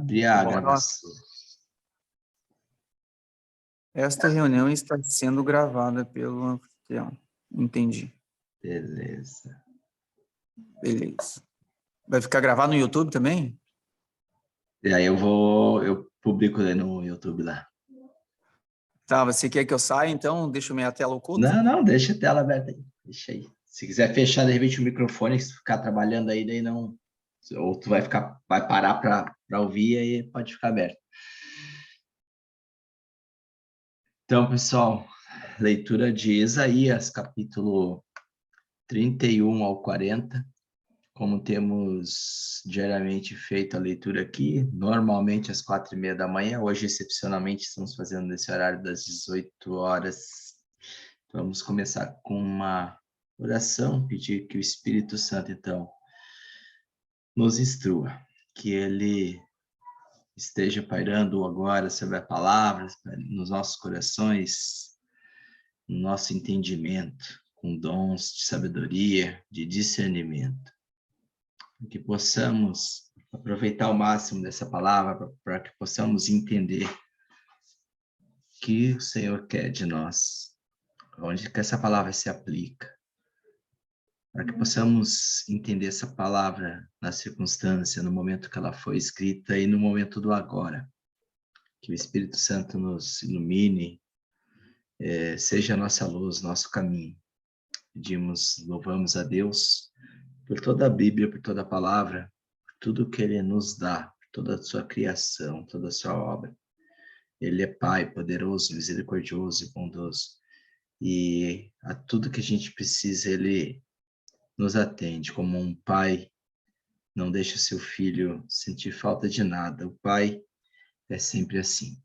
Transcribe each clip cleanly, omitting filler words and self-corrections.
Abrir a gravação. Esta reunião está sendo gravada pelo anfitrião. Entendi. Beleza. Beleza. Vai ficar gravado no YouTube também? E aí eu publico no YouTube lá. Tá, você quer que eu saia, então? Deixa minha tela oculta? Não, deixa a tela aberta aí. Deixa aí. Se quiser fechar, de repente, o microfone, se ficar trabalhando aí, daí não... Ou tu vai parar para ouvir, aí pode ficar aberto. Então, pessoal, leitura de Isaías, capítulo 31 ao 40. Como temos diariamente feito a leitura aqui, normalmente às 4:30 da manhã, hoje, excepcionalmente, estamos fazendo nesse horário das 18 horas. Vamos começar com uma oração, pedir que o Espírito Santo, então, nos instrua, que ele esteja pairando agora sobre a palavra, nos nossos corações, no nosso entendimento, com dons de sabedoria, de discernimento. Que possamos aproveitar ao máximo dessa palavra, para que possamos entender o que o Senhor quer de nós, onde que essa palavra se aplica, para que possamos entender essa palavra na circunstância, no momento que ela foi escrita e no momento do agora. Que o Espírito Santo nos ilumine, seja a nossa luz, nosso caminho. Pedimos, louvamos a Deus por toda a Bíblia, por toda a palavra, por tudo que Ele nos dá, por toda a sua criação, toda a sua obra. Ele é Pai poderoso, misericordioso e bondoso. E a tudo que a gente precisa, Ele nos atende. Como um pai não deixa seu filho sentir falta de nada. O Pai é sempre assim.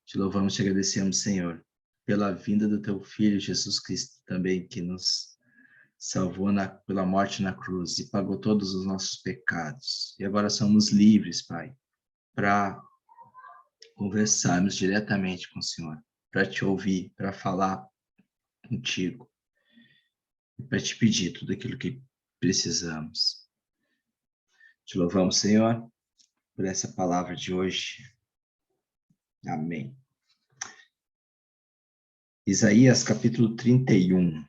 Te louvamos, te agradecemos, Senhor, pela vinda do teu Filho, Jesus Cristo, também, que nos salvou pela morte na cruz e pagou todos os nossos pecados. E agora somos livres, Pai, para conversarmos diretamente com o Senhor, para te ouvir, para falar contigo, e para te pedir tudo aquilo que precisamos. Te louvamos, Senhor, por essa palavra de hoje. Amém. Isaías, capítulo 31.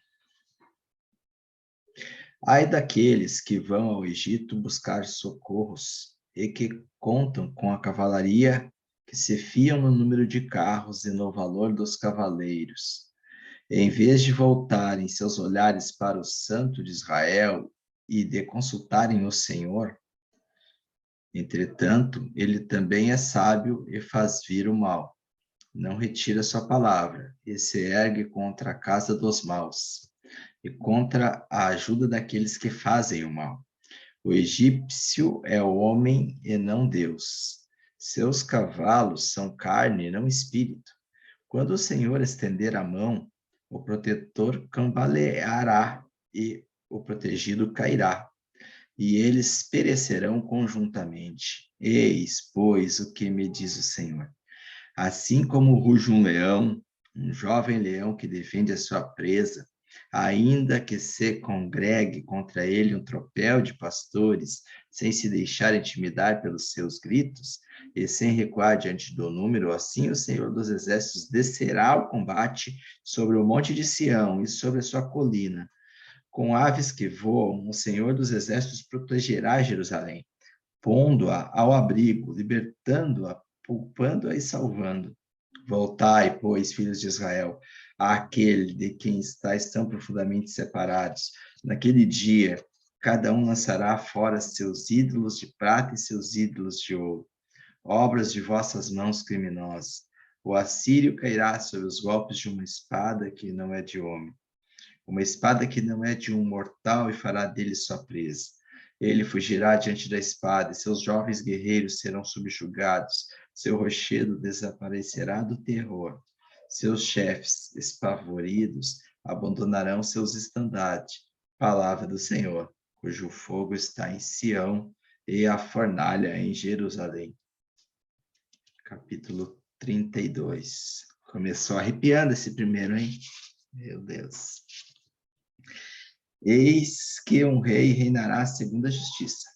Ai daqueles que vão ao Egito buscar socorros e que contam com a cavalaria, que se fiam no número de carros e no valor dos cavaleiros. E, em vez de voltarem seus olhares para o Santo de Israel e de consultarem o Senhor, entretanto, ele também é sábio e faz vir o mal. Não retira sua palavra e se ergue contra a casa dos maus e contra a ajuda daqueles que fazem o mal. O egípcio é o homem e não Deus. Seus cavalos são carne e não espírito. Quando o Senhor estender a mão, o protetor cambaleará e o protegido cairá, e eles perecerão conjuntamente. Eis, pois, o que me diz o Senhor. Assim como ruge um leão, um jovem leão que defende a sua presa, ainda que se congregue contra ele um tropel de pastores, sem se deixar intimidar pelos seus gritos, e sem recuar diante do número, assim o Senhor dos Exércitos descerá ao combate sobre o monte de Sião e sobre a sua colina. Com aves que voam, o Senhor dos Exércitos protegerá Jerusalém, pondo-a ao abrigo, libertando-a, poupando-a e salvando. Voltai, pois, filhos de Israel, àquele de quem estáis tão profundamente separados. Naquele dia, cada um lançará fora seus ídolos de prata e seus ídolos de ouro, obras de vossas mãos criminosas. O assírio cairá sob os golpes de uma espada que não é de homem, uma espada que não é de um mortal, e fará dele sua presa. Ele fugirá diante da espada, e seus jovens guerreiros serão subjugados, seu rochedo desaparecerá do terror. Seus chefes, espavoridos, abandonarão seus estandartes. Palavra do Senhor, cujo fogo está em Sião e a fornalha em Jerusalém. Capítulo 32. Começou arrepiando esse primeiro, hein? Meu Deus. Eis que um rei reinará segundo a justiça,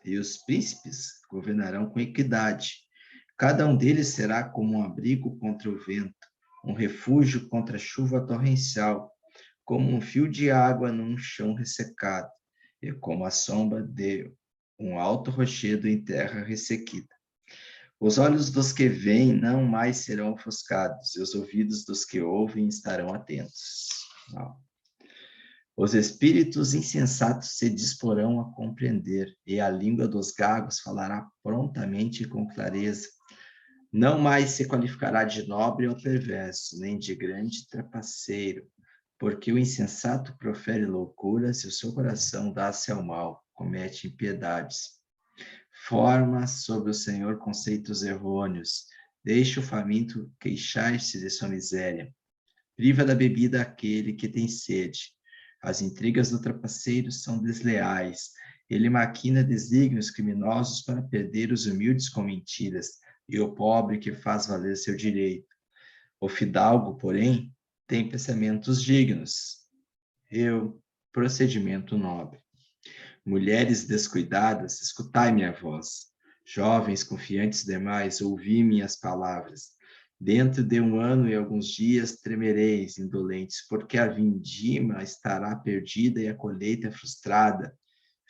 e os príncipes governarão com equidade. Cada um deles será como um abrigo contra o vento, um refúgio contra a chuva torrencial, como um fio de água num chão ressecado, e como a sombra de um alto rochedo em terra ressequida. Os olhos dos que veem não mais serão ofuscados, e os ouvidos dos que ouvem estarão atentos. Não. Os espíritos insensatos se disporão a compreender, e a língua dos gagos falará prontamente e com clareza. Não mais se qualificará de nobre ou perverso, nem de grande trapaceiro, porque o insensato profere loucuras e o seu coração dá-se ao mal, comete impiedades. Forma sobre o Senhor conceitos errôneos, deixa o faminto queixar-se de sua miséria, priva da bebida aquele que tem sede. As intrigas do trapaceiro são desleais, ele maquina desígnios criminosos para perder os humildes com mentiras, e o pobre que faz valer seu direito. O fidalgo, porém, tem pensamentos dignos, procedimento nobre. Mulheres descuidadas, escutai minha voz. Jovens confiantes demais, ouvi minhas palavras. Dentro de 1 ano e alguns dias tremereis, indolentes, porque a vindima estará perdida e a colheita frustrada.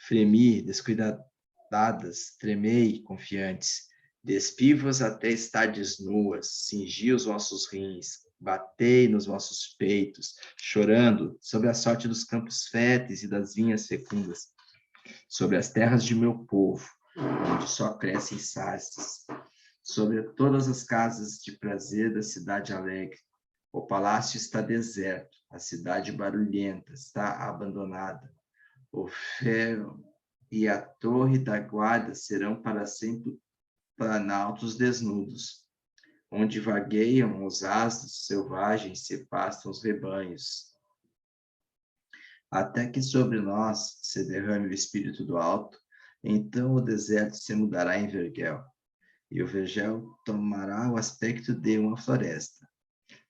Fremi, descuidadas, tremei, confiantes. Despi-vos até estardes nuas, cingi os vossos rins, batei nos vossos peitos, chorando sobre a sorte dos campos férteis e das vinhas fecundas, sobre as terras de meu povo, onde só crescem sarças, sobre todas as casas de prazer da cidade alegre. O palácio está deserto, a cidade barulhenta está abandonada. O ferro e a torre da guarda serão para sempre planaltos desnudos, onde vagueiam os asnos selvagens se pastam os rebanhos. Até que sobre nós se derrame o espírito do alto, então o deserto se mudará em verguel, e o vergel tomará o aspecto de uma floresta.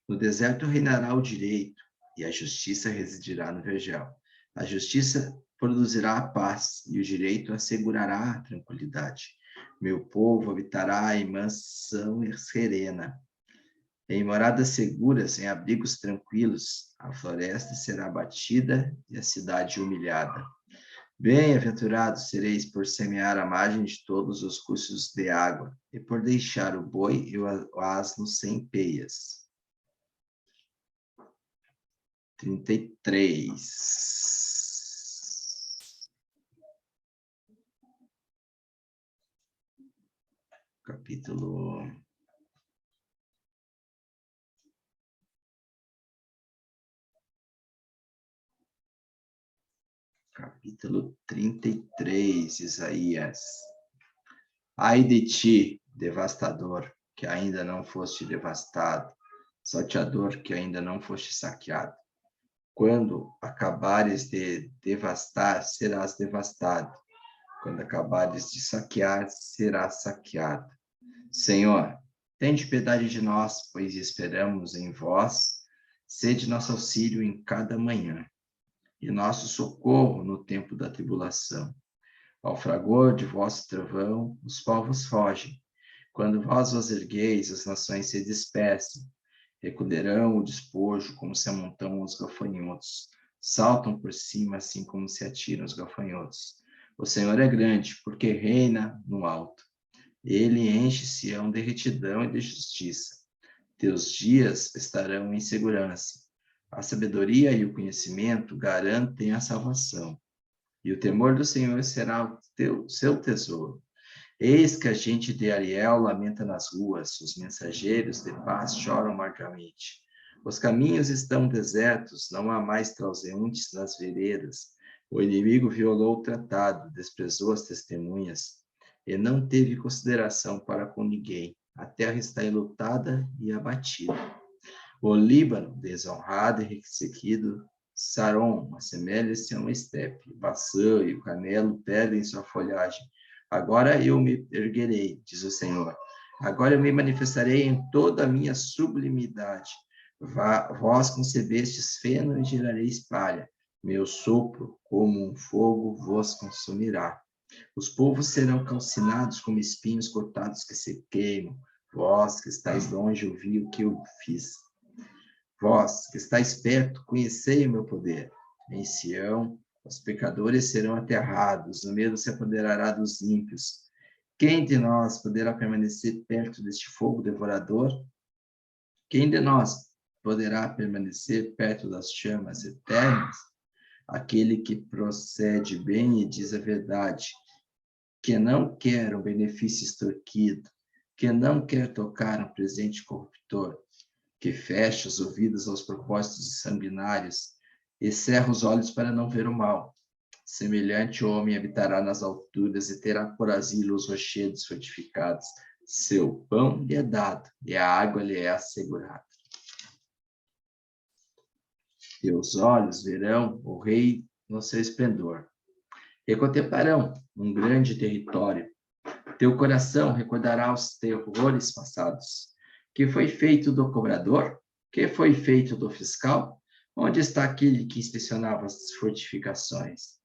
No deserto reinará o direito, e a justiça residirá no vergel. A justiça produzirá a paz, e o direito assegurará a tranquilidade. Meu povo habitará em mansão serena, em moradas seguras, em abrigos tranquilos. A floresta será abatida e a cidade humilhada. Bem-aventurados sereis por semear a margem de todos os cursos de água, e por deixar o boi e o asno sem peias. 33. Capítulo 33, Isaías. Ai de ti, devastador, que ainda não foste devastado, salteador, que ainda não foste saqueado. Quando acabares de devastar, serás devastado. Quando acabares de saquear, serás saqueado. Senhor, tende piedade de nós, pois esperamos em vós. Sede nosso auxílio em cada manhã, e nosso socorro no tempo da tribulação. Ao fragor de vosso trovão, os povos fogem. Quando vós vos ergueis, as nações se dispersam. Recolherão o despojo como se amontoam os gafanhotos. Saltam por cima, assim como se atiram os gafanhotos. O Senhor é grande, porque reina no alto. Ele enche Sião de retidão e de justiça. Teus dias estarão em segurança. A sabedoria e o conhecimento garantem a salvação. E o temor do Senhor será seu tesouro. Eis que a gente de Ariel lamenta nas ruas, os mensageiros de paz choram amargamente. Os caminhos estão desertos, não há mais transeuntes nas veredas. O inimigo violou o tratado, desprezou as testemunhas, e não teve consideração para com ninguém. A terra está enlutada e abatida. O Líbano, desonrado e ressequido, Saron assemelha-se a uma estepe. Baçã e o canelo perdem sua folhagem. Agora eu me erguerei, diz o Senhor. Agora eu me manifestarei em toda a minha sublimidade. Vós concebestes feno e gerareis palha. Meu sopro, como um fogo, vos consumirá. Os povos serão calcinados como espinhos cortados que se queimam. Vós que estáis longe, ouvi o que eu fiz. Vós que estáis perto, conhecei o meu poder. Em Sião, os pecadores serão aterrados, o medo se apoderará dos ímpios. Quem de nós poderá permanecer perto deste fogo devorador? Quem de nós poderá permanecer perto das chamas eternas? Aquele que procede bem e diz a verdade, que não quer um benefício extorquido, que não quer tocar um presente corruptor, que fecha os ouvidos aos propósitos sanguinários e cerra os olhos para não ver o mal. Semelhante homem habitará nas alturas e terá por asilo os rochedos fortificados. Seu pão lhe é dado e a água lhe é assegurada. Teus olhos verão o rei no seu esplendor e contemplarão um grande território. Teu coração recordará os terrores passados. Que foi feito do cobrador? Que foi feito do fiscal? Onde está aquele que inspecionava as fortificações?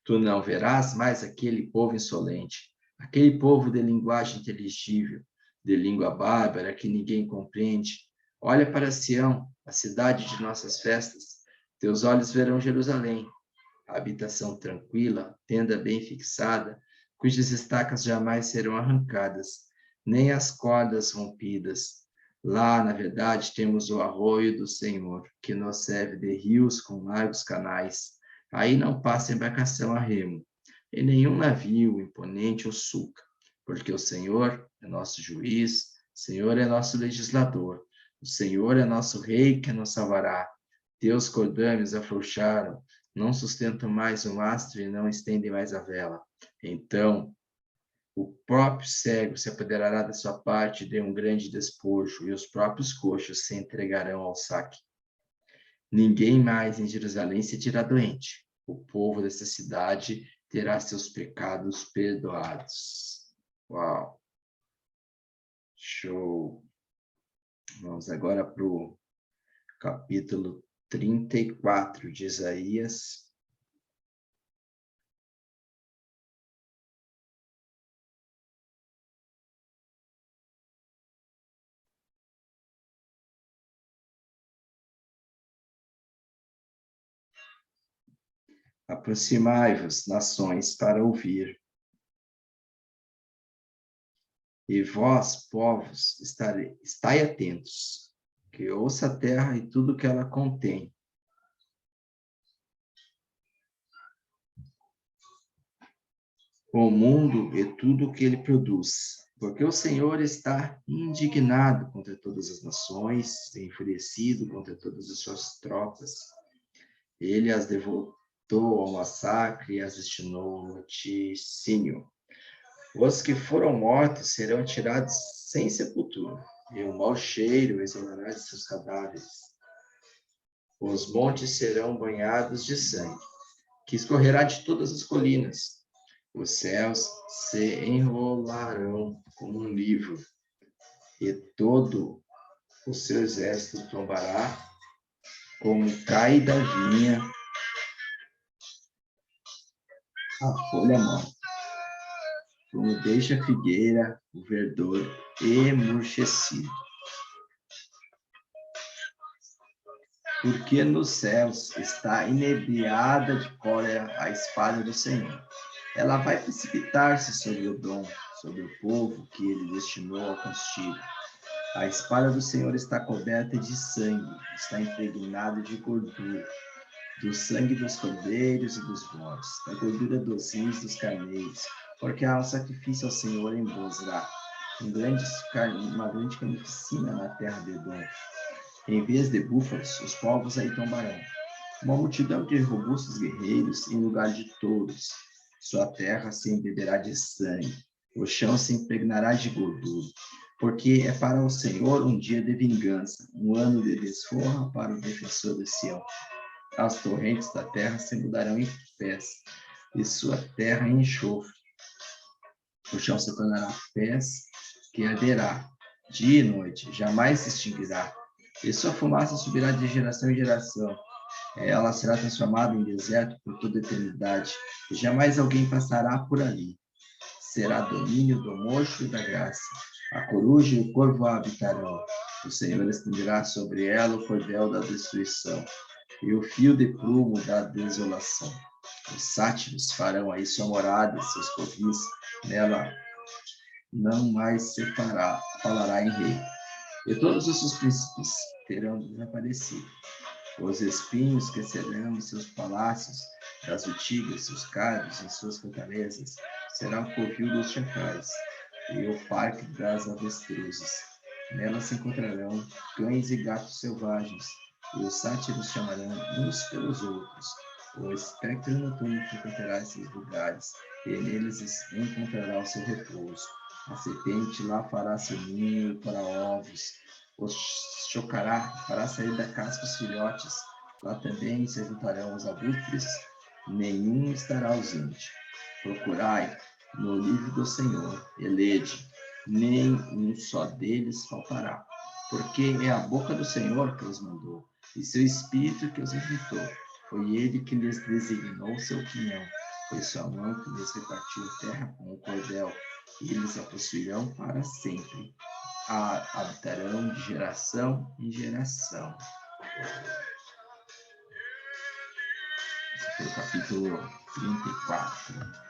Tu não verás mais aquele povo insolente, aquele povo de linguagem inteligível, de língua bárbara que ninguém compreende. Olha para Sião, a cidade de nossas festas. Teus olhos verão Jerusalém, a habitação tranquila, tenda bem fixada, cujas estacas jamais serão arrancadas, nem as cordas rompidas. Lá, na verdade, temos o arroio do Senhor, que nos serve de rios com largos canais. Aí não passa embarcação a remo, e nenhum navio imponente ou sulca, porque o Senhor é nosso juiz, o Senhor é nosso legislador, o Senhor é nosso rei que nos salvará. Teus cordames afrouxaram, não sustentam mais o mastro e não estendem mais a vela. Então, o próprio cego se apoderará da sua parte de um grande despojo, e os próprios coxos se entregarão ao saque. Ninguém mais em Jerusalém se dirá doente. O povo dessa cidade terá seus pecados perdoados. Uau! Show! Vamos agora para o capítulo 34 de Isaías. Aproximai-vos, nações, para ouvir. E vós, povos, estai atentos, que ouça a terra e tudo que ela contém. O mundo e tudo o que ele produz. Porque o Senhor está indignado contra todas as nações, enfurecido contra todas as suas tropas. Ele as devotou ao massacre e as destinou ao laticínio. Os que foram mortos serão tirados sem sepultura, e o mau cheiro exalará de seus cadáveres. Os montes serão banhados de sangue, que escorrerá de todas as colinas. Os céus se enrolarão como um livro, e todo o seu exército tombará como cai da vinha a folha morta, como deixa a figueira o verdor emurchecido. Porque nos céus está inebriada de cólera a espada do Senhor. Ela vai precipitar-se sobre o dom, sobre o povo que ele destinou ao castigo. A espada do Senhor está coberta de sangue, está impregnada de gordura, do sangue dos cordeiros e dos bodes, da gordura dos rins dos carneiros, porque há um sacrifício ao Senhor em Bozrá, uma grande carnificina na terra de Edom. Em vez de búfalos, os povos aí tombarão. Uma multidão de robustos guerreiros em lugar de touros. Sua terra se embeberá de sangue, o chão se impregnará de gordura, porque é para o Senhor um dia de vingança, um ano de desforra para o defensor de Sião. As torrentes da terra se mudarão em pés, e sua terra em enxofre. O chão se tornará pés que arderá, dia e noite, jamais se extinguirá. E sua fumaça subirá de geração em geração. Ela será transformada em deserto por toda a eternidade, e jamais alguém passará por ali. Será domínio do mocho e da graça. A coruja e o corvo a habitarão. O Senhor estenderá sobre ela o cordel da destruição e o fio de prumo da desolação. Os sátiros farão aí sua morada, seus covis, nela não mais se falará em rei. E todos os seus príncipes terão desaparecido. Os espinhos crescerão em seus palácios, das urtigas, seus carros em suas fortalezas, será o covil dos chacais e o parque das avestruzes. Nela se encontrarão cães e gatos selvagens, e os sátiros chamarão uns pelos outros. O espectro noturno frequentará esses lugares, e neles encontrará o seu repouso. A serpente lá fará seu ninho para ovos, os chocará, fará sair da casca os filhotes. Lá também se juntarão os abutres, nenhum estará ausente. Procurai no livro do Senhor, e lede, nem um só deles faltará. Porque é a boca do Senhor que os mandou, e seu espírito que os irritou. Foi ele que lhes designou seu quinhão, foi sua mão que lhes repartiu a terra com o cordel, e eles a possuirão para sempre. A habitarão de geração em geração. Esse foi o capítulo 34.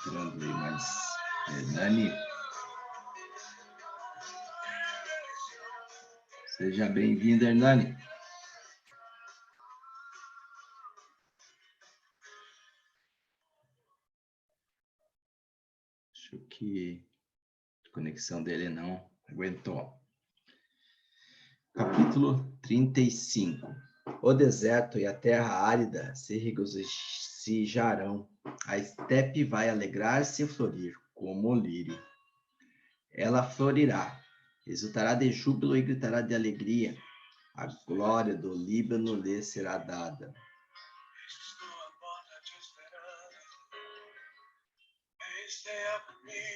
Entrando aí mais Hernani. Seja bem-vindo, Hernani. Acho que a conexão dele não aguentou. Capítulo 35. O deserto e a terra árida se regozijarão. A estepe vai alegrar-se e florir, como o lírio. Ela florirá, exultará de júbilo e gritará de alegria. A glória do Líbano lhe será dada.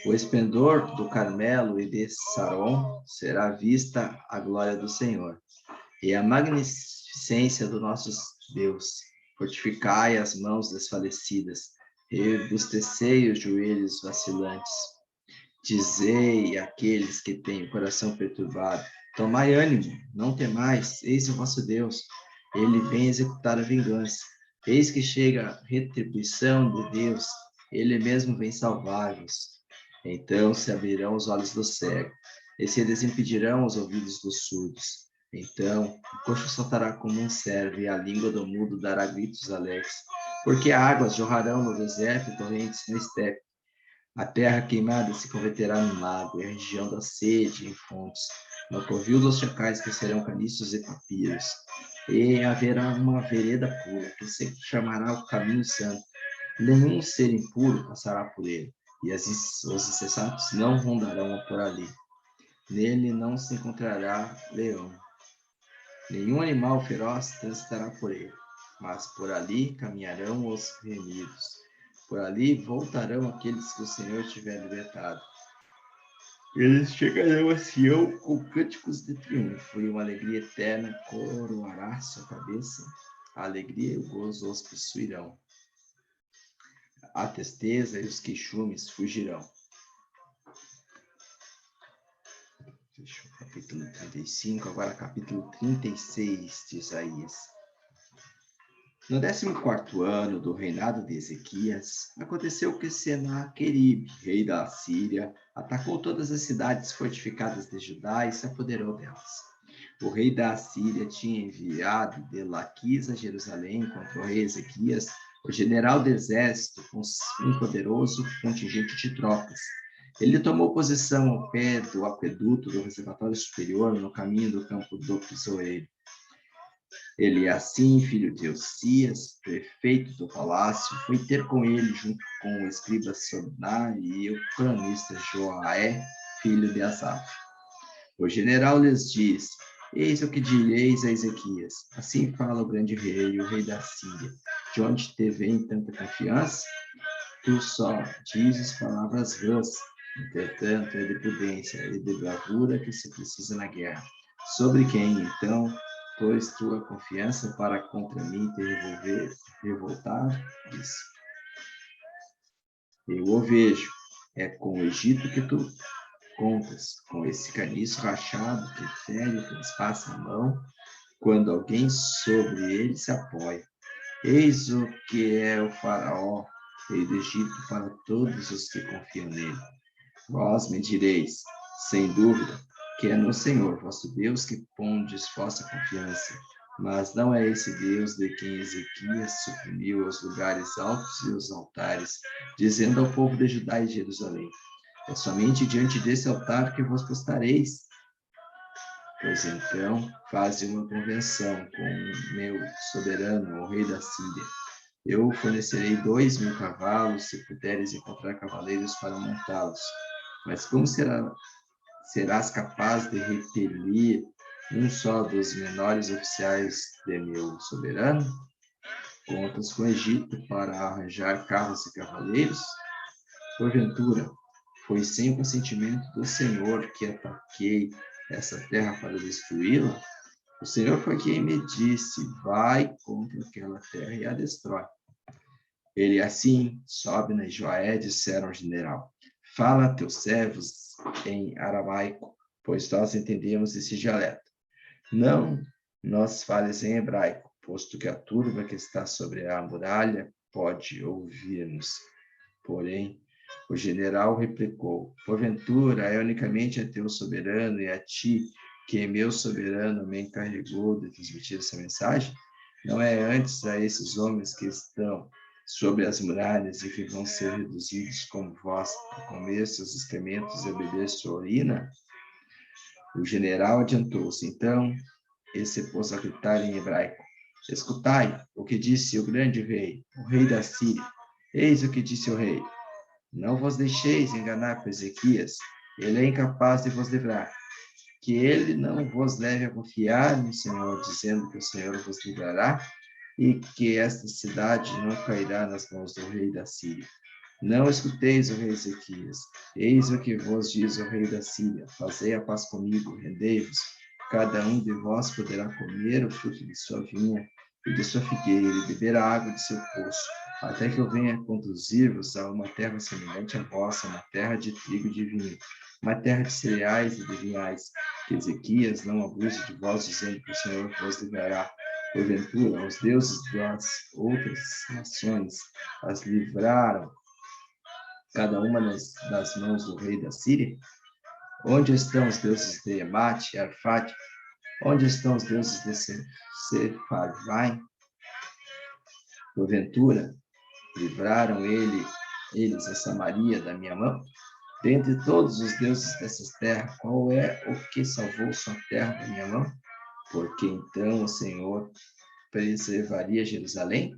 O esplendor do Carmelo e de Saron será vista a glória do Senhor, e a magnificência do nosso Deus. Fortificai as mãos desfalecidas, rebustecei os joelhos vacilantes. Dizei àqueles que têm o coração perturbado, tomai ânimo, não temais, eis o vosso Deus, ele vem executar a vingança. Eis que chega a retribuição de Deus, ele mesmo vem salvar-vos. Então se abrirão os olhos do cego, e se desimpedirão os ouvidos dos surdos. Então o coxo saltará como um cervo, e a língua do mudo dará gritos alegres. Porque águas jorrarão no deserto e torrentes na estepe. A terra queimada se converterá num lago, e a região da sede em fontes. No covil dos chacais crescerão caniços e papiros. E haverá uma vereda pura, que se chamará o caminho santo. Nenhum ser impuro passará por ele, e os insensatos não rondarão por ali. Nele não se encontrará leão. Nenhum animal feroz transitará por ele, mas por ali caminharão os remidos. Por ali voltarão aqueles que o Senhor tiver libertado. Eles chegarão a Sião com cânticos de triunfo, e uma alegria eterna coroará sua cabeça. A alegria e o gozo os possuirão. A tristeza e os queixumes fugirão. Fechou o capítulo 35, agora capítulo 36 de Isaías. No 14º ano do reinado de Ezequias, aconteceu que Senaqueribe, rei da Assíria, atacou todas as cidades fortificadas de Judá e se apoderou delas. O rei da Assíria tinha enviado de Laquis a Jerusalém contra o rei Ezequias o general do exército com um poderoso contingente de tropas. Ele tomou posição ao pé do aqueduto do reservatório superior, no caminho do campo do Pisoeiro. Eliacim, filho de Osias, prefeito do palácio, foi ter com ele, junto com o escriba Soná e o cronista Joaé, filho de Asaf. O general lhes disse: Eis o que direis a Ezequias. Assim fala o grande rei, o rei da Síria. De onde te vem tanta confiança? Tu só dizes palavras vãs. Entretanto, é de prudência e de bravura que se precisa na guerra. Sobre quem, então, pois tua confiança para contra mim te revoltar? Diz. Eu o vejo. É com o Egito que tu contas, com esse caniço rachado que fere o transpassa a mão, quando alguém sobre ele se apoia. Eis o que é o faraó, rei do Egito, para todos os que confiam nele. Vós me direis, sem dúvida, que é no Senhor, vosso Deus, que pondes vossa confiança. Mas não é esse Deus de quem Ezequias suprimiu os lugares altos e os altares, dizendo ao povo de Judá e Jerusalém: é somente diante desse altar que vos postareis. Pois então, faze uma convenção com o meu soberano, o rei da Síria. Eu fornecerei 2.000 cavalos, se puderes encontrar cavaleiros para montá-los. Mas como serás capaz de repelir um só dos menores oficiais de meu soberano? Contas com o Egito para arranjar carros e cavaleiros? Porventura, foi sem o consentimento do Senhor que ataquei essa terra para destruí-la? O Senhor foi quem me disse: vai contra aquela terra e a destrói. Ele assim sobe na Joé, disseram ao general: fala a teus servos em aramaico, pois nós entendemos esse dialeto. Não nos fales em hebraico, posto que a turba que está sobre a muralha pode ouvir-nos. Porém, o general replicou: porventura é unicamente a teu soberano e a ti que meu soberano me encarregou de transmitir essa mensagem? Não é antes a esses homens que estão sobre as muralhas e que vão ser reduzidos como vós a comer seus excrementos e a beber sua urina? O general adiantou-se então e se pôs a gritar em hebraico: escutai o que disse o grande rei, o rei da Síria. Eis o que disse o rei: não vos deixeis enganar por Ezequias, ele é incapaz de vos livrar. Que ele não vos leve a confiar no Senhor, dizendo que o Senhor vos livrará e que esta cidade não cairá nas mãos do rei da Síria. Não escuteis o rei Ezequias. Eis o que vos diz o rei da Síria: fazei a paz comigo, rendei-vos. Cada um de vós poderá comer o fruto de sua vinha e de sua figueira e beber a água de seu poço, até que eu venha conduzir-vos a uma terra semelhante à vossa, uma terra de trigo e de vinho, uma terra de cereais e de vinhais. Que Ezequias não abuse de vós, dizendo que o Senhor vos livrará. Porventura, os deuses das outras nações as livraram cada uma das mãos do rei da Síria? Onde estão os deuses de Emate e Arfade? Onde estão os deuses de Sefarvaim? Porventura, livraram eles a Samaria da minha mão? Dentre todos os deuses dessas terras, qual é o que salvou sua terra da minha mão? Porque então o Senhor preservaria Jerusalém?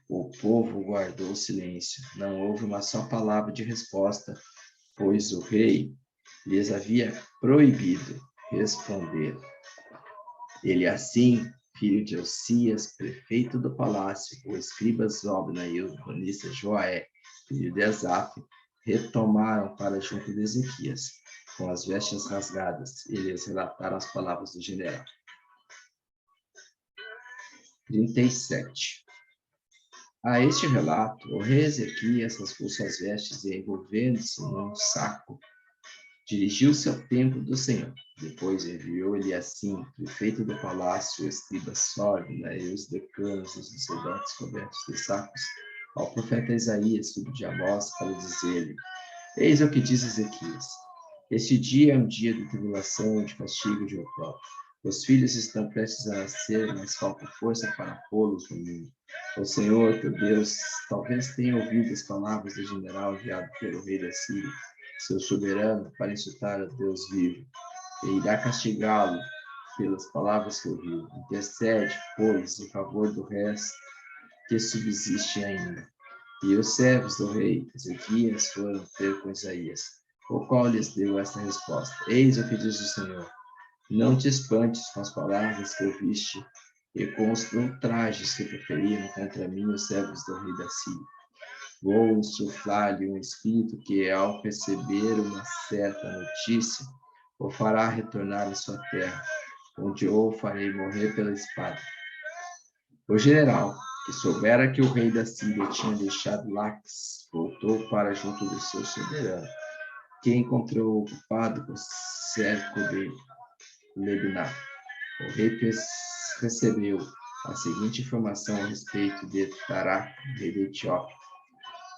O povo guardou silêncio. Não houve uma só palavra de resposta, pois o rei lhes havia proibido responder. Ele assim, filho de Osias, prefeito do palácio, o escriba Zobna e o cronista Joaé, filho de Asaf, retomaram para junto de Ezequias, com as vestes rasgadas, e lhes relataram as palavras do general. 37. A este relato, o rei Ezequias rasgou suas vestes e, envolvendo-se num saco, dirigiu-se ao templo do Senhor. Depois enviou-lhe assim, prefeito do palácio, o escriba Sórbina e os decanos dos sacerdotes cobertos de sacos, ao profeta Isaías, filho de Amós, para dizer-lhe: eis o que diz Ezequias: este dia é um dia de tribulação e de castigo de opróbrio. Os filhos estão prestes a nascer, mas falta força para pô-los no mundo. O Senhor, teu Deus, talvez tenha ouvido as palavras do general enviado pelo rei da Síria, seu soberano, para insultar a Deus vivo, e irá castigá-lo pelas palavras que ouviu. Intercede, pois, em favor do resto que subsiste ainda. E os servos do rei Ezequias foram ter com Isaías, o qual lhes deu esta resposta: eis o que diz o Senhor: Não te espantes com as palavras que ouviste e com os ultrajes que proferiram contra mim os servos do rei da Síria. Vou insuflar-lhe um espírito que, ao receber uma certa notícia, o fará retornar à sua terra, onde eu o farei morrer pela espada. O general, que soubera que o rei da Síria tinha deixado Laques, voltou para junto do seu soberano, que encontrou ocupado com o cerco de Libná. O rei recebeu a seguinte informação a respeito de Tarak, rei da Etiópia.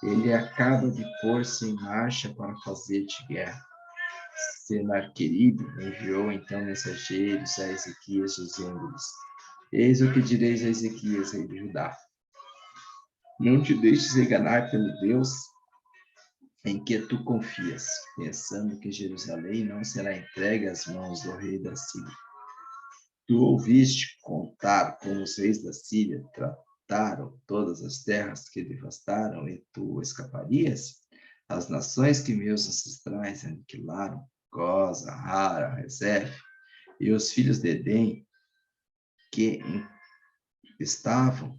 Ele acaba de pôr-se em marcha para fazer-te guerra. Senaqueribe enviou então mensageiros a Ezequias, dizendo-lhes: Eis o que direis a Ezequias, rei de Judá. Não te deixes enganar pelo Deus em que tu confias, pensando que Jerusalém não será entregue às mãos do rei da Síria. Tu ouviste contar como os reis da Síria trataram todas as terras que devastaram e tu escaparias? As nações que meus ancestrais aniquilaram, Goza, Hara, Rezef, e os filhos de Edém, que estavam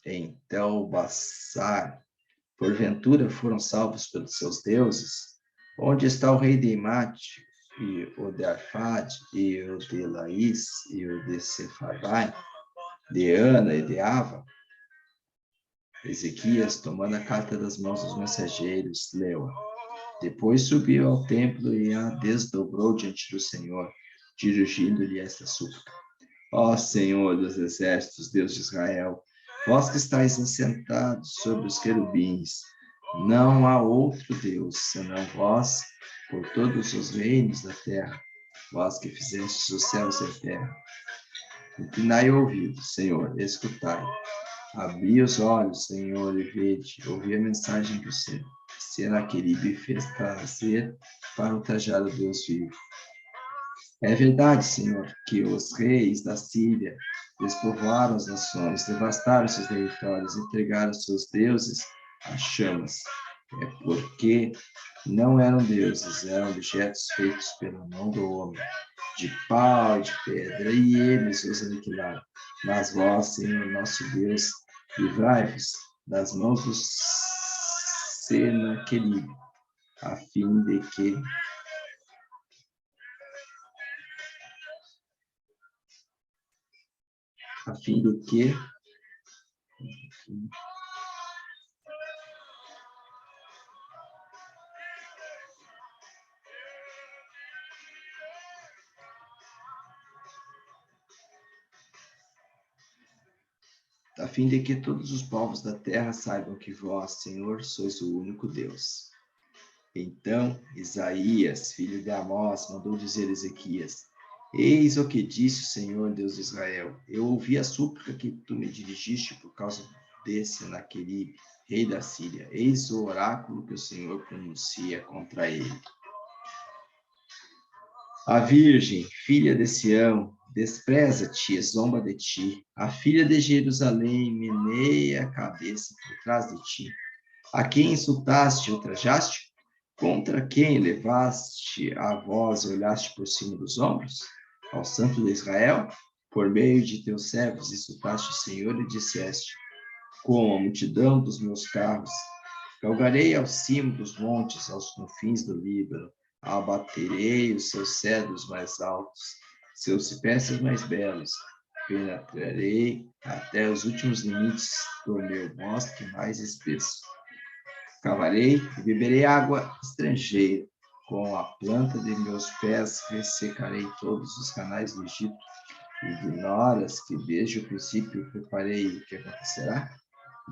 em Tel-Bassar, porventura foram salvos pelos seus deuses? Onde está o rei de Emate, e o de Arfade, e o de Laís, e o de Sefarvai, de Ana e de Ava? Ezequias, tomando a carta das mãos dos mensageiros, leu. Depois subiu ao templo e a desdobrou diante do Senhor, dirigindo-lhe esta súplica. Ó Senhor dos exércitos, Deus de Israel, vós que estáis assentados sobre os querubins, não há outro Deus, senão vós, por todos os reinos da terra, vós que fizestes os céus e a terra. Inclinai o ouvido, Senhor, escutai. Abri os olhos, Senhor, e vede, ouvi a mensagem que o Senaqueribe fez trazer para ultrajar o Deus vivo. É verdade, Senhor, que os reis da Síria despovoaram as nações, devastaram seus territórios, entregaram seus deuses às chamas. É porque não eram deuses, eram objetos feitos pela mão do homem, de pau e de pedra, e eles os aniquilaram. Mas vós, Senhor, nosso Deus, livrai-vos das mãos do Senaqueribe, a fim de que todos os povos da terra saibam que vós, Senhor, sois o único Deus. Então Isaías, filho de Amós, mandou dizer a Ezequias: Eis o que disse o Senhor, Deus de Israel. Eu ouvi a súplica que tu me dirigiste por causa de Senaqueribe, rei da Síria. Eis o oráculo que o Senhor pronuncia contra ele. A virgem, filha de Sião, despreza-te e zomba de ti. A filha de Jerusalém meneia a cabeça por trás de ti. A quem insultaste e ultrajaste? Contra quem levaste a voz e olhaste por cima dos ombros? Ao Santo de Israel? Por meio de teus servos insultaste o Senhor e disseste: com a multidão dos meus carros, galgarei ao cimo dos montes, aos confins do Líbano, abaterei os seus cedros mais altos, seus cipresses mais belos, penetrarei até os últimos limites do meu bosque mais espesso. Cavarei e beberei água estrangeira. Com a planta de meus pés ressecarei todos os canais do Egito. Ignoras que desde o princípio preparei o que acontecerá?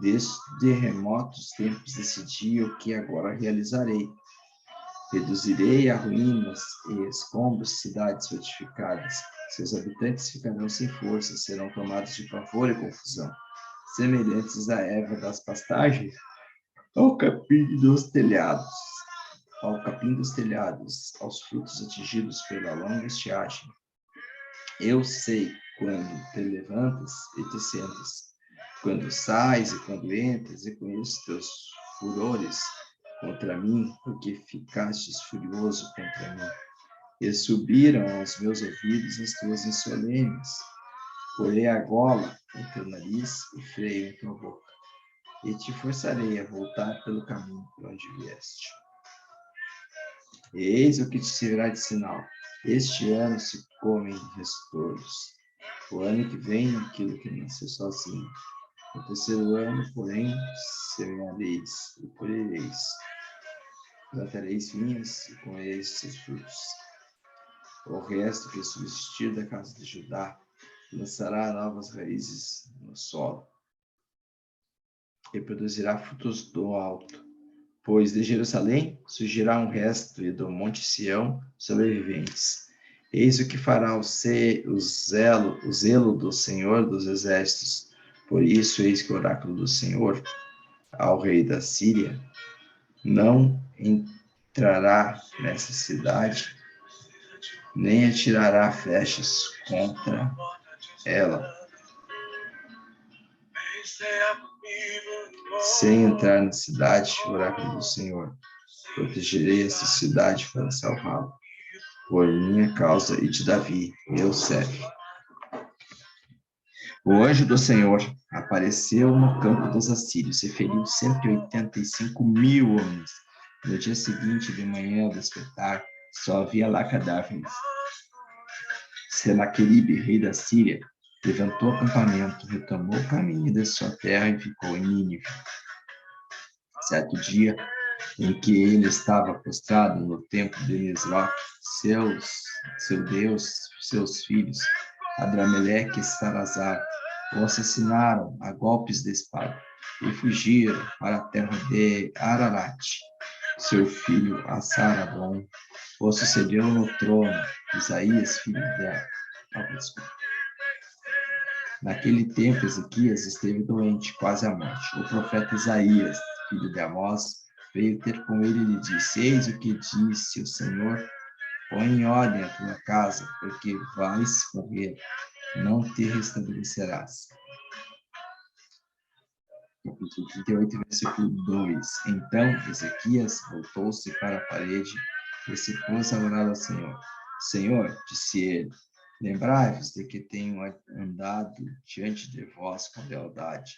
Desde remotos tempos decidi o que agora realizarei. Reduzirei a ruínas e escombros cidades fortificadas. Seus habitantes ficarão sem força, serão tomados de pavor e confusão, semelhantes à erva das pastagens, ao capim dos telhados, aos frutos atingidos pela longa estiagem. Eu sei quando te levantas e te sentas, quando sais e quando entras, e conheço teus furores contra mim, porque ficastes furioso contra mim. e subiram aos meus ouvidos as tuas insolências. Porei a gola em teu nariz e freio em tua boca, e te forçarei a voltar pelo caminho por onde vieste. E eis o que te servirá de sinal. Este ano se comem restolhos. O ano que vem, aquilo que nasceu sozinho. No terceiro ano, porém, semeareis e colhereis. Plantareis vinhas e comereis seus frutos. O resto que subsistir da casa de Judá lançará novas raízes no solo e produzirá frutos do alto. Pois de Jerusalém surgirá um resto e do monte Sião sobreviventes. Eis o que fará o zelo do Senhor dos Exércitos. Por isso, eis que o oráculo do Senhor ao rei da Síria não entrará nessa cidade, nem atirará flechas contra ela, sem entrar na cidade, o oráculo do Senhor. Protegerei essa cidade para salvá-la, por minha causa e de Davi, meu servo. O anjo do Senhor apareceu no campo dos assírios e feriu 185.000 homens. No dia seguinte, de manhã, ao despertar, só havia lá cadáveres. Senaqueribe, rei da Síria, levantou acampamento, retomou o caminho de sua terra e ficou em Nínive. Certo dia, em que ele estava prostrado no templo de Nisroch, seu Deus, seus filhos, Adrameleque e Sarazar, o assassinaram a golpes de espada e fugiram para a terra de Ararat. Seu filho Assarabon o sucedeu no trono, Isaías, filho dela. Naquele tempo, Ezequias esteve doente, quase à morte. O profeta Isaías, filho de Amós, veio ter com ele e lhe disse: Eis o que disse o Senhor: põe em ordem a tua casa, porque vais morrer, não te restabelecerás. Capítulo 38, versículo 2. Então Ezequias voltou-se para a parede e se pôs a orar ao Senhor. Senhor, disse ele, lembrai-vos de que tenho andado diante de vós com lealdade,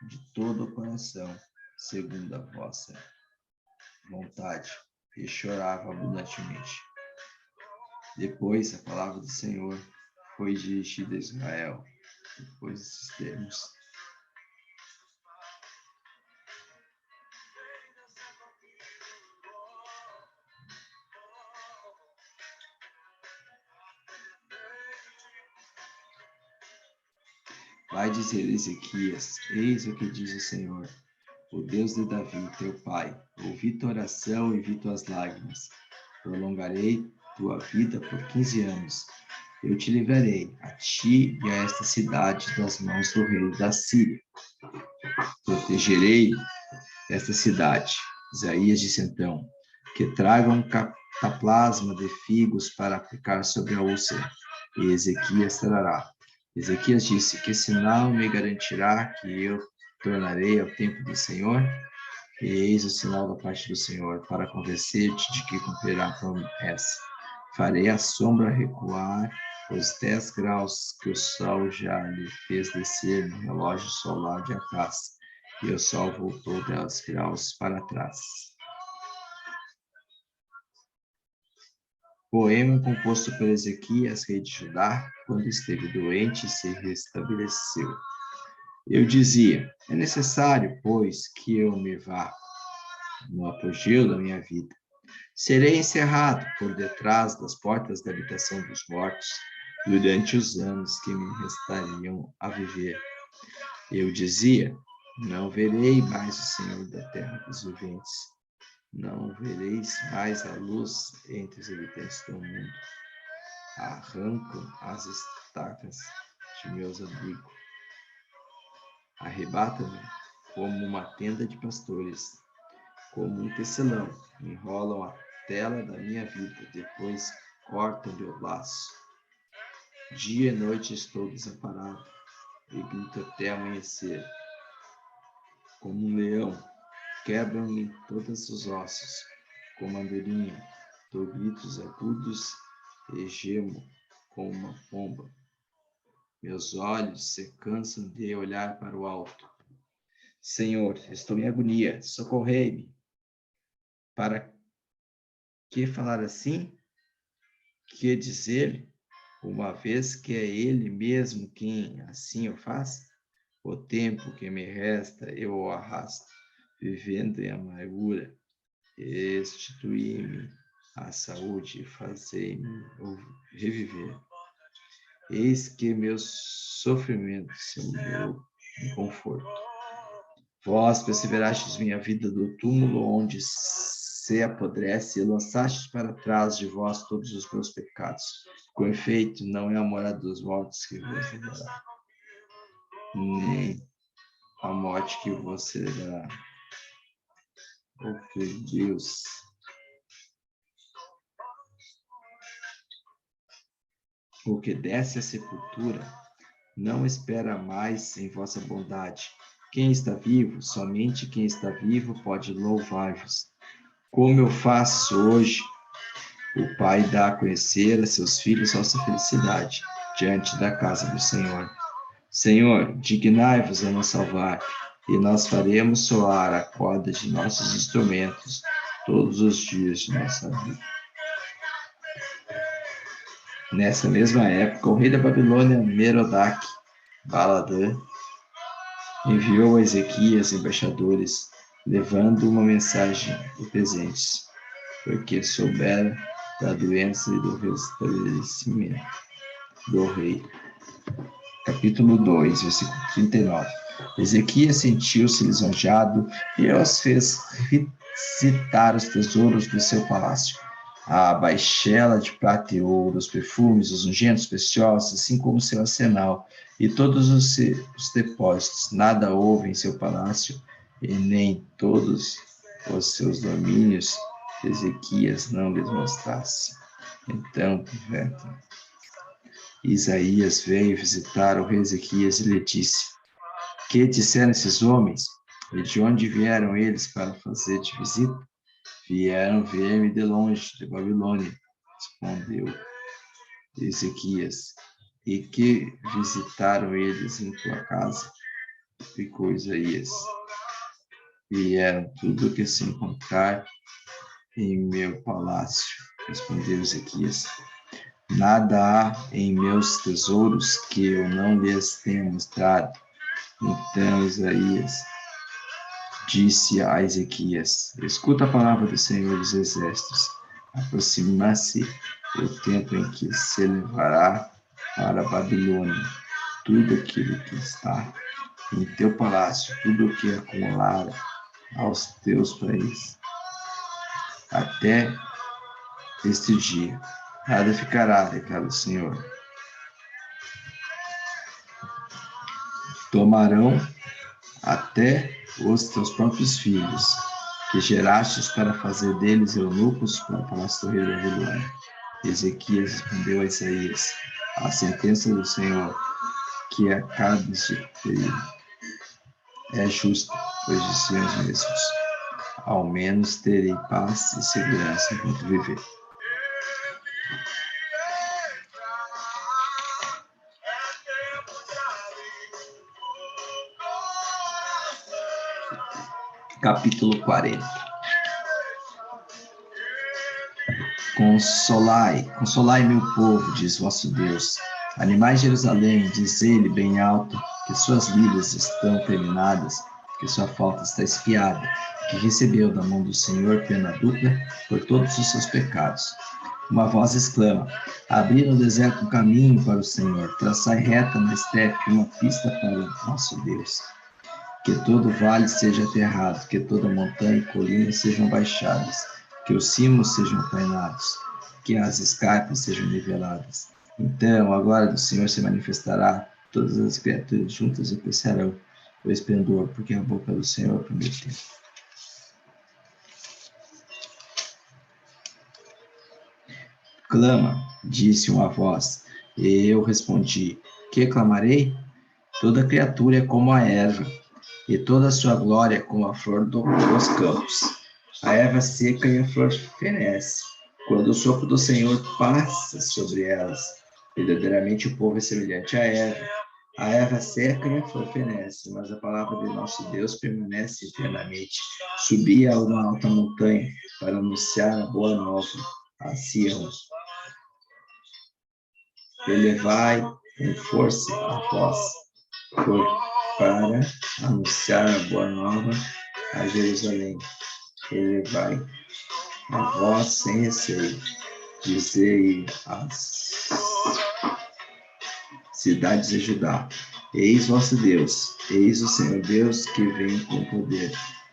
de todo o coração, segundo a vossa vontade, e chorava abundantemente. Depois a palavra do Senhor foi dirigida a Israel, depois desses termos. Vai dizer Ezequias: eis o que diz o Senhor, o Deus de Davi, teu pai. Ouvi tua oração e vi tuas lágrimas. Prolongarei tua vida por 15 anos. Eu te livrarei, a ti e a esta cidade, das mãos do rei da Síria. Protegerei esta cidade. Isaías disse então: que tragam cataplasma de figos para aplicar sobre a úlcera. E Ezequias trará. Ezequias disse: que sinal me garantirá que eu tornarei ao templo do Senhor? E eis o sinal da parte do Senhor, para convencer-te de que cumprirá a promessa. Farei a sombra recuar os 10 graus que o sol já lhe fez descer no relógio solar de Acás, e o sol voltou 10 graus para trás. Poema composto por Ezequias, rei de Judá, quando esteve doente e se restabeleceu. Eu dizia: é necessário, pois, que eu me vá no apogeu da minha vida. Serei encerrado por detrás das portas da habitação dos mortos durante os anos que me restariam a viver. Eu dizia: não verei mais o Senhor da terra dos viventes. Não vereis mais a luz entre os habitantes do mundo. Arrancam as estacas de meus abrigos. Arrebata-me como uma tenda de pastores, como um tecelão, enrolam a tela da minha vida, depois cortam-lhe o laço. Dia e noite estou desamparado e grito até amanhecer. Como um leão, quebram-me todos os ossos. Como andorinha, dou gritos agudos e gemo como uma pomba. Meus olhos se cansam de olhar para o alto. Senhor, estou em agonia, socorrei-me. Para que falar assim? Que dizer, uma vez que é Ele mesmo quem assim o faz? O tempo que me resta eu o arrasto, vivendo em amargura. Restituí-me a saúde e fazei-me reviver. Eis que meus sofrimentos são meu conforto. Vós perseverastes minha vida do túmulo onde se apodrece e lançastes para trás de vós todos os meus pecados. Com efeito, não é a morada dos mortos que vos levará, nem a morte que vos celebrará. Oh, Deus! O que desce à sepultura não espera mais em vossa bondade. Quem está vivo, somente quem está vivo pode louvar-vos. Como eu faço hoje, o Pai dá a conhecer a seus filhos vossa felicidade diante da casa do Senhor. Senhor, dignai-vos a nos salvar, e nós faremos soar a corda de nossos instrumentos todos os dias de nossa vida. Nessa mesma época, o rei da Babilônia, Merodach Baladã, enviou a Ezequias embaixadores, levando uma mensagem de presentes, porque soubera da doença e do restabelecimento do rei. Capítulo 2, versículo 39. Ezequias sentiu-se lisonjeado e os fez visitar os tesouros do seu palácio. A baixela de prata e ouro, os perfumes, os ungentes preciosos, assim como seu arsenal, e todos os depósitos. Nada houve em seu palácio, e nem todos os seus domínios Ezequias não lhes mostrasse. Então, profeta Isaías veio visitar o rei Ezequias e lhe disse: Que disseram esses homens? E de onde vieram eles para fazer de visita? Vieram ver-me de longe, de Babilônia, respondeu Ezequias. E que visitaram eles em tua casa? Ficou Isaías. Vieram tudo o que se encontrar em meu palácio, respondeu Ezequias. Nada há em meus tesouros que eu não lhes tenha mostrado. Então Isaías disse a Ezequias: Escuta a palavra do Senhor dos Exércitos. Aproxima-se o tempo em que se levará para a Babilônia tudo aquilo que está em teu palácio, tudo o que acumular aos teus países. Até este dia, nada ficará, declara o Senhor. Tomarão até os teus próprios filhos, que gerastes para fazer deles eunucos para o palácio do rei da Babilônia. Ezequias respondeu a Isaías: A sentença do Senhor, que acabas de cumprir, é justa, pois disseram os mesmos: Ao menos terei paz e segurança enquanto viver. Capítulo 40. Consolai meu povo, diz vosso Deus. Animais de Jerusalém, diz ele bem alto, que suas vidas estão terminadas, que sua falta está expiada, que recebeu da mão do Senhor pena dupla por todos os seus pecados. Uma voz exclama: Abri no deserto um caminho para o Senhor, traçai reta na estepe uma pista para o nosso Deus. Que todo vale seja aterrado, que toda montanha e colina sejam baixadas, que os cimos sejam aplainados, que as escarpas sejam niveladas. Então a glória do Senhor se manifestará, todas as criaturas juntas apreciarão o esplendor, porque a boca do Senhor prometeu. Clama, disse uma voz, e eu respondi: Que clamarei? Toda criatura é como a erva, e toda a sua glória como a flor dos campos. A erva seca e a flor fenece, Quando o sopro do Senhor passa sobre elas, verdadeiramente o povo é semelhante a erva. A erva seca e a flor fenece, mas a palavra de nosso Deus permanece eternamente. Subi a uma alta montanha para anunciar a boa nova a Sião. Elevai com força a voz para anunciar a boa nova a Jerusalém. Elevai a voz sem receio. Dizei às cidades de Judá: eis vosso Deus, eis o Senhor Deus que vem com poder,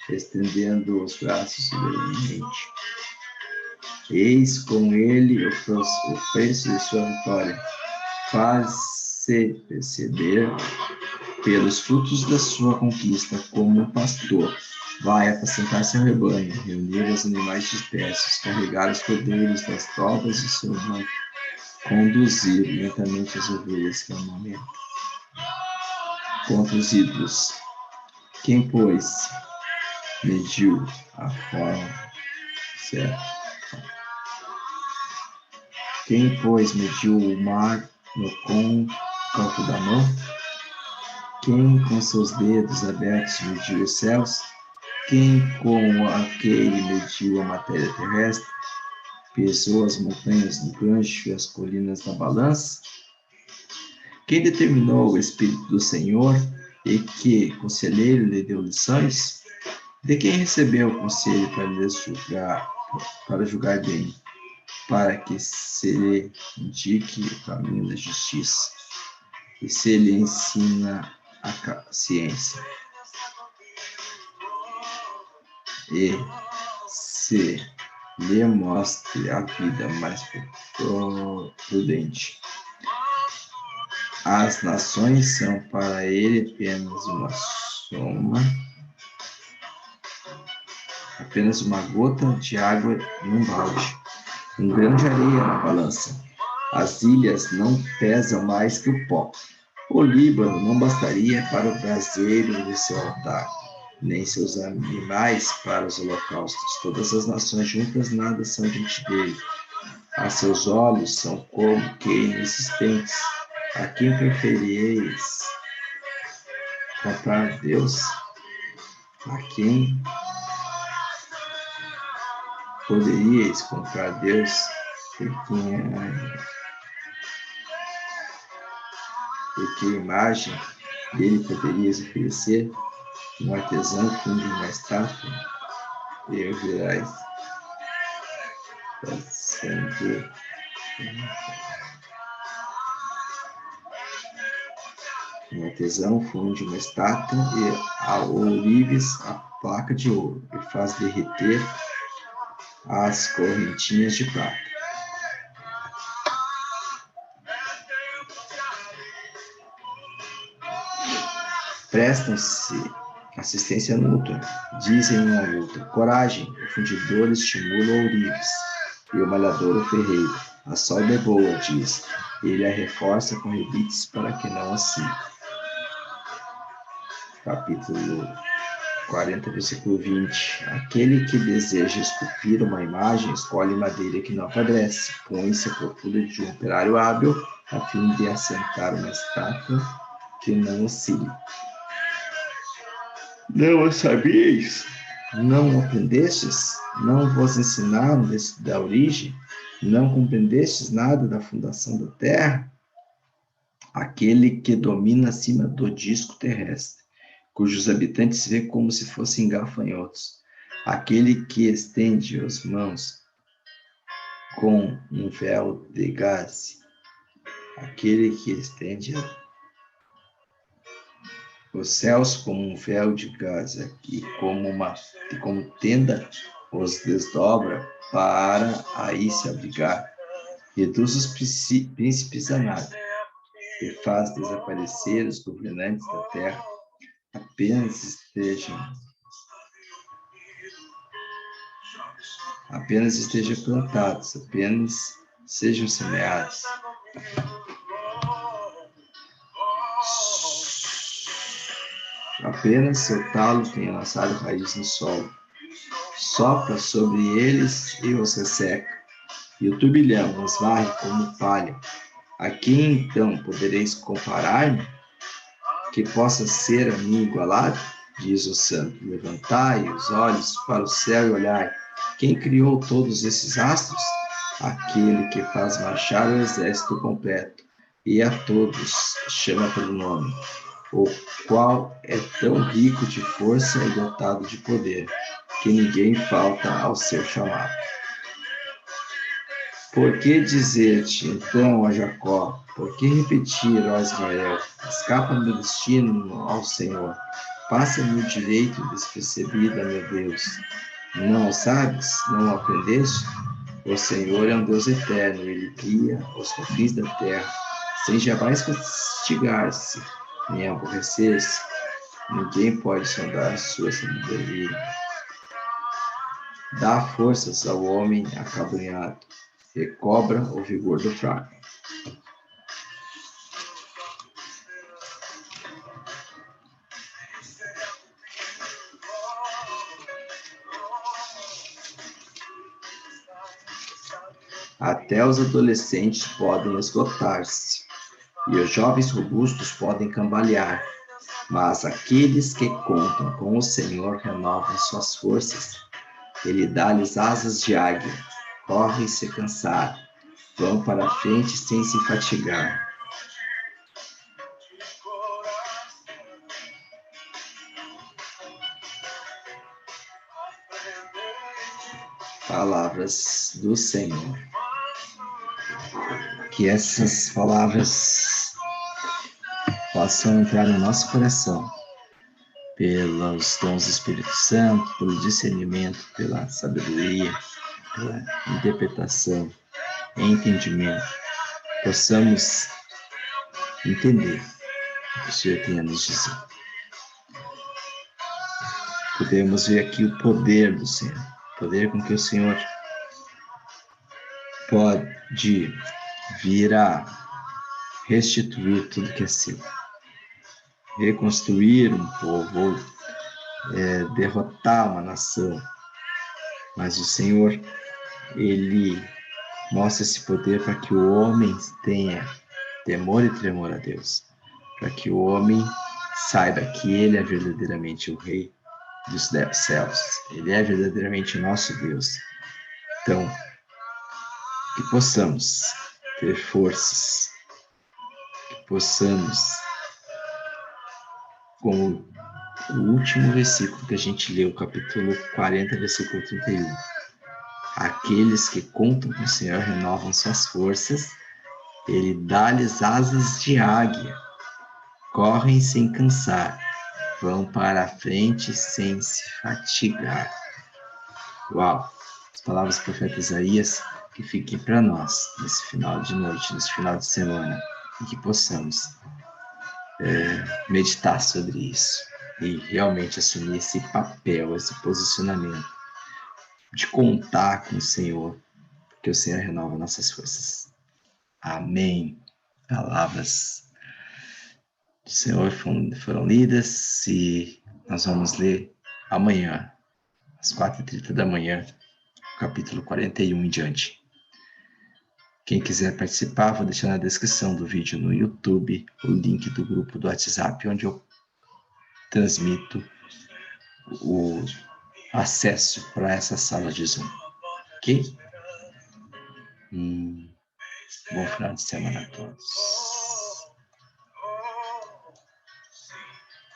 estendendo os braços soberanamente. Eis com ele o preço de sua vitória. Faz-se perceber pelos frutos da sua conquista, como um pastor. Vai apacentar seu rebanho, reunir os animais dispersos, carregar os cordeiros das tropas de seu manto, conduzir lentamente as ovelhas que amamentam. Contra os ídolos. Quem, pois, mediu a forma certa? Quem, pois, mediu o mar no côncavo da mão? Quem, com seus dedos abertos, mediu os céus? Quem, com aquele, mediu a matéria terrestre? Pesou as montanhas no gancho e as colinas na balança? Quem determinou o Espírito do Senhor e que conselheiro lhe deu lições? De quem recebeu o conselho para julgar bem, para que se lhe indique o caminho da justiça e se lhe ensina a ciência e se lhe mostre a vida mais prudente. As nações são para ele apenas uma soma, apenas uma gota de água num balde, um grão de areia na balança. As ilhas não pesam mais que o pó. O Líbano não bastaria para o braseiro de seu altar, nem seus animais para os holocaustos. Todas as nações juntas nada são diante dele. A seus olhos são como que inexistentes. A quem preferieis comprar Deus? A quem poderíeis comprar Deus? Porque imagem dele poderias oferecer? Um artesão funde uma estátua e o virais passando. Um artesão funde uma estátua e a ourives a placa de ouro e faz derreter as correntinhas de prata. Prestam-se assistência mútua, dizem um ao outro: coragem, o fundidor estimula o ourives e o malhador o ferreiro. A solda é boa, diz, ele a reforça com rebites para que não oscile. Capítulo 40, versículo 20. Aquele que deseja esculpir uma imagem, escolhe madeira que não apodrece, põe-se a procura de um operário hábil, a fim de assentar uma estátua que não oscile. Não o sabíeis? Não aprendestes? Não vos ensinaram da origem? Não compreendestes nada da fundação da terra? Aquele que domina acima do disco terrestre, cujos habitantes vê como se fossem gafanhotos. Aquele que estende as mãos com um véu de gaze. Aquele que estende os céus como um véu de gaze e como tenda os desdobra para aí se abrigar. Reduz os príncipes a nada e faz desaparecer os governantes da terra. Apenas estejam plantados, apenas sejam semeados. Apenas seu talo tenha lançado raiz no solo. Sopra sobre eles e os resseca. e o turbilhão os varre como palha. A quem então podereis comparar-me? Que possa ser a mim igualado? Diz o santo. Levantai os olhos para o céu e olhai. Quem criou todos esses astros? Aquele que faz marchar o exército completo e a todos chama pelo nome, o qual é tão rico de força e dotado de poder, que ninguém falta ao seu chamado. Por que dizer-te, então, a Jacó? Por que repetir, ó Israel? Escapa meu destino ao Senhor. Passa-me o direito despercebida, meu Deus. Não o sabes? Não o aprendeste? O Senhor é um Deus eterno. Ele cria os confins da terra, sem jamais castigar-se, nem aborrecer-se. Ninguém pode sondar sua sabedoria. Dá forças ao homem acabrunhado, recobra o vigor do fraco. Até os adolescentes podem esgotar-se, e os jovens robustos podem cambalear, mas aqueles que contam com o Senhor renovam suas forças. Ele dá-lhes asas de águia, correm sem cansar, vão para a frente sem se fatigar. Palavras do Senhor. Que essas palavras possam entrar no nosso coração, pelos dons do Espírito Santo, pelo discernimento, pela sabedoria, pela interpretação, entendimento, possamos entender o que o Senhor tem a nos dizer. Podemos ver aqui o poder do Senhor, o poder com que o Senhor pode vir a restituir tudo que é seu, reconstruir um povo, derrotar uma nação. Mas o Senhor, Ele mostra esse poder para que o homem tenha temor e tremor a Deus, para que o homem saiba que Ele é verdadeiramente o Rei dos céus, Ele é verdadeiramente o nosso Deus. Então, que possamos ter forças, que possamos, como o último versículo que a gente leu, capítulo 40, versículo 31. Aqueles que contam com o Senhor renovam suas forças, Ele dá-lhes asas de águia, correm sem cansar, vão para a frente sem se fatigar. Uau! As palavras do profeta Isaías que fiquem para nós nesse final de noite, nesse final de semana, e que possamos meditar sobre isso e realmente assumir esse papel, esse posicionamento de contar com o Senhor, porque o Senhor renova nossas forças. Amém. Palavras do Senhor foram lidas e nós vamos ler amanhã, às 4h30 da manhã, capítulo 41 em diante. Quem quiser participar, vou deixar na descrição do vídeo no YouTube o link do grupo do WhatsApp, onde eu transmito o acesso para essa sala de Zoom. Ok? Bom final de semana a todos.